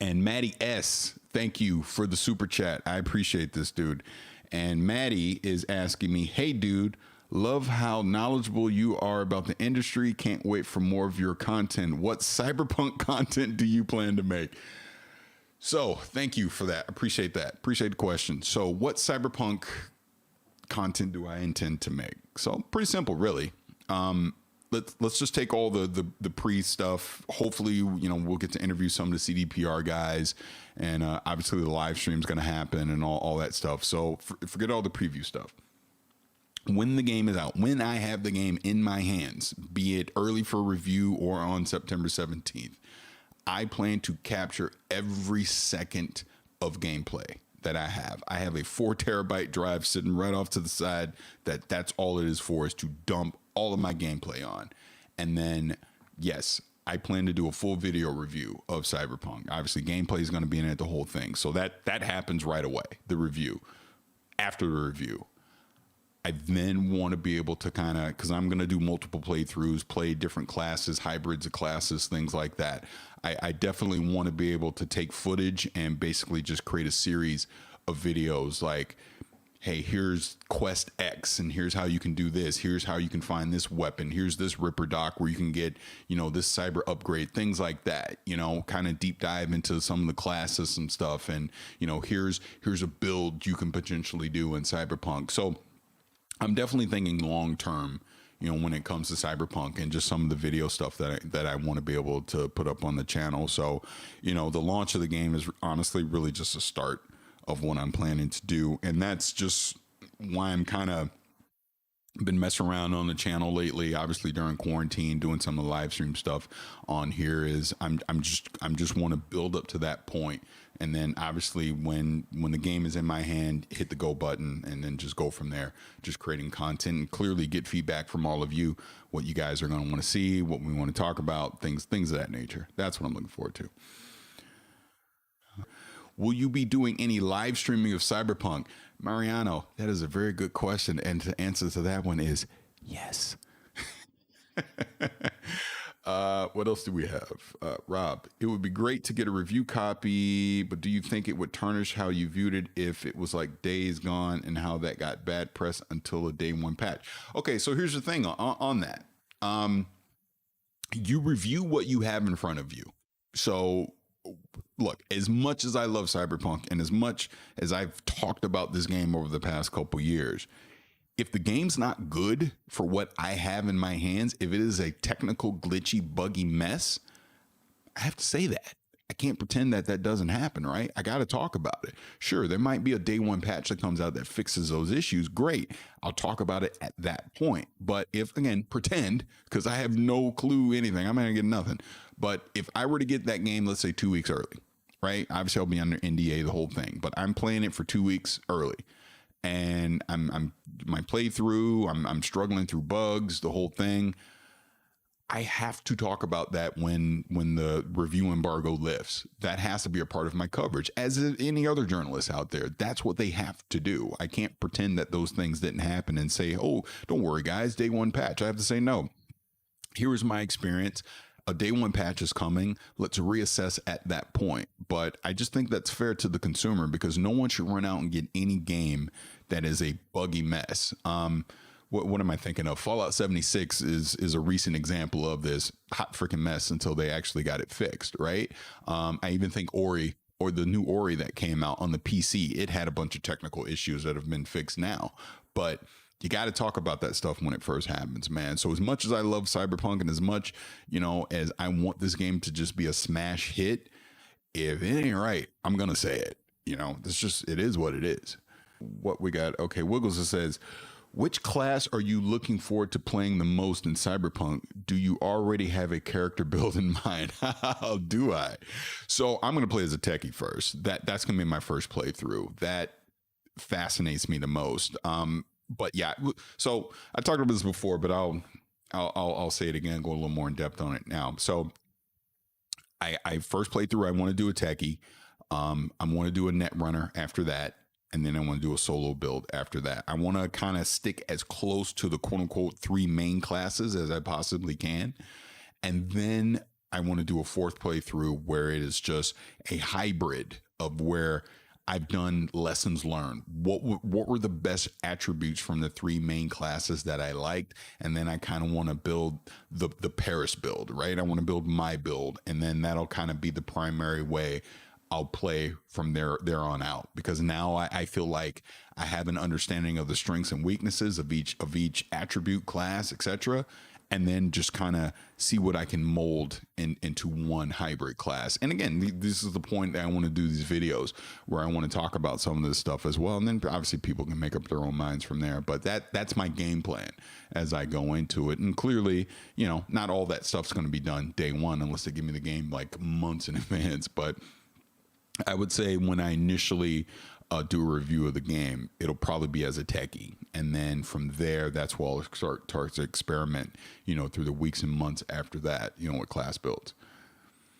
And Maddie S, thank you for the super chat. I appreciate this, dude. And Maddie is asking me, hey, dude, love how knowledgeable you are about the industry. Can't wait for more of your content. What cyberpunk content do you plan to make? So thank you for that. Appreciate that. Appreciate the question. So what cyberpunk content do I intend to make? So pretty simple, really. Let's just take all the pre stuff. Hopefully, we'll get to interview some of the CDPR guys, and obviously the live stream is going to happen and all that stuff. So forget all the preview stuff. When the game is out, when I have the game in my hands, be it early for review or on September 17th, I plan to capture every second of gameplay that I have. I have a 4 terabyte drive sitting right off to the side that's all it is for, is to dump all of my gameplay on. And then, yes, I plan to do a full video review of Cyberpunk. Obviously, gameplay is going to be in it, the whole thing. So that happens right away, the review. After the review, I then want to be able to kind of, because I'm going to do multiple playthroughs, play different classes, hybrids of classes, things like that. I definitely want to be able to take footage and basically just create a series of videos like, hey, here's quest X and here's how you can do this. Here's how you can find this weapon. Here's this Ripper dock where you can get, this cyber upgrade, things like that, kind of deep dive into some of the classes and stuff. And, here's a build you can potentially do in Cyberpunk. So I'm definitely thinking long term, when it comes to Cyberpunk and just some of the video stuff that I want to be able to put up on the channel. So, the launch of the game is honestly really just a start of what I'm planning to do. And that's just why I'm kind of been messing around on the channel lately, obviously during quarantine, doing some of the live stream stuff on here. Is I'm just want to build up to that point. And then obviously when the game is in my hand, hit the go button and then just go from there, just creating content and clearly get feedback from all of you, what you guys are going to want to see, what we want to talk about, things of that nature. That's what I'm looking forward to. Will you be doing any live streaming of Cyberpunk? Mariano, that is a very good question. And the answer to that one is yes. What else do we have? Rob, it would be great to get a review copy, but do you think it would tarnish how you viewed it if it was like Days Gone and how that got bad press until a day one patch? Okay, so here's the thing on that. You review what you have in front of you. So look, as much as I love Cyberpunk and as much as I've talked about this game over the past couple years, if the game's not good for what I have in my hands, if it is a technical, glitchy, buggy mess, I have to say that. I can't pretend that doesn't happen, right? I got to talk about it. Sure, there might be a day one patch that comes out that fixes those issues. Great. I'll talk about it at that point. But if, again, pretend, because I have no clue anything, I'm going to get nothing. But if I were to get that game, let's say 2 weeks early, right? Obviously, I'll be under NDA, the whole thing. But I'm playing it for 2 weeks early. And I'm my playthrough, I'm struggling through bugs, the whole thing. I have to talk about that when the review embargo lifts. That has to be a part of my coverage, as any other journalist out there. That's what they have to do. I can't pretend that those things didn't happen and say, oh, don't worry, guys, day one patch. I have to say, no, here is my experience. A day one patch is coming. Let's reassess at that point. But I just think that's fair to the consumer, because no one should run out and get any game that is a buggy mess. What am I thinking of? Fallout 76 is a recent example of this hot freaking mess until they actually got it fixed, right? I even think Ori, or the new Ori that came out on the PC, it had a bunch of technical issues that have been fixed now. But you got to talk about that stuff when it first happens, man. So as much as I love Cyberpunk and as much, as I want this game to just be a smash hit, if it ain't right, I'm going to say it. It is what it is. What we got? Okay, Wiggles says, which class are you looking forward to playing the most in Cyberpunk? Do you already have a character build in mind? How do I? So I'm going to play as a techie first. That's going to be my first playthrough. That fascinates me the most. But yeah, so I talked about this before, but I'll say it again, go a little more in depth on it now. So I first playthrough, I want to do a techie. I want to do a net runner after that. And then I want to do a solo build after that. I want to kind of stick as close to the quote unquote 3 main classes as I possibly can. And then I want to do a fourth playthrough where it is just a hybrid of where I've done lessons learned. What were the best attributes from the three main classes that I liked, and then I kind of want to build the Paris build, right? I want to build my build, and then that'll kind of be the primary way I'll play from there on out, because now I feel like I have an understanding of the strengths and weaknesses of each attribute, class, etc., and then just kind of see what I can mold into one hybrid class. And again, this is the point that I want to do these videos where I want to talk about some of this stuff as well. And then obviously people can make up their own minds from there. But that's my game plan as I go into it. And clearly, you know, not all that stuff's going to be done day one unless they give me the game like months in advance. But I would say when I initially do a review of the game, it'll probably be as a techie. And then from there, that's where I'll start to experiment, you know, through the weeks and months after that, you know, with class builds.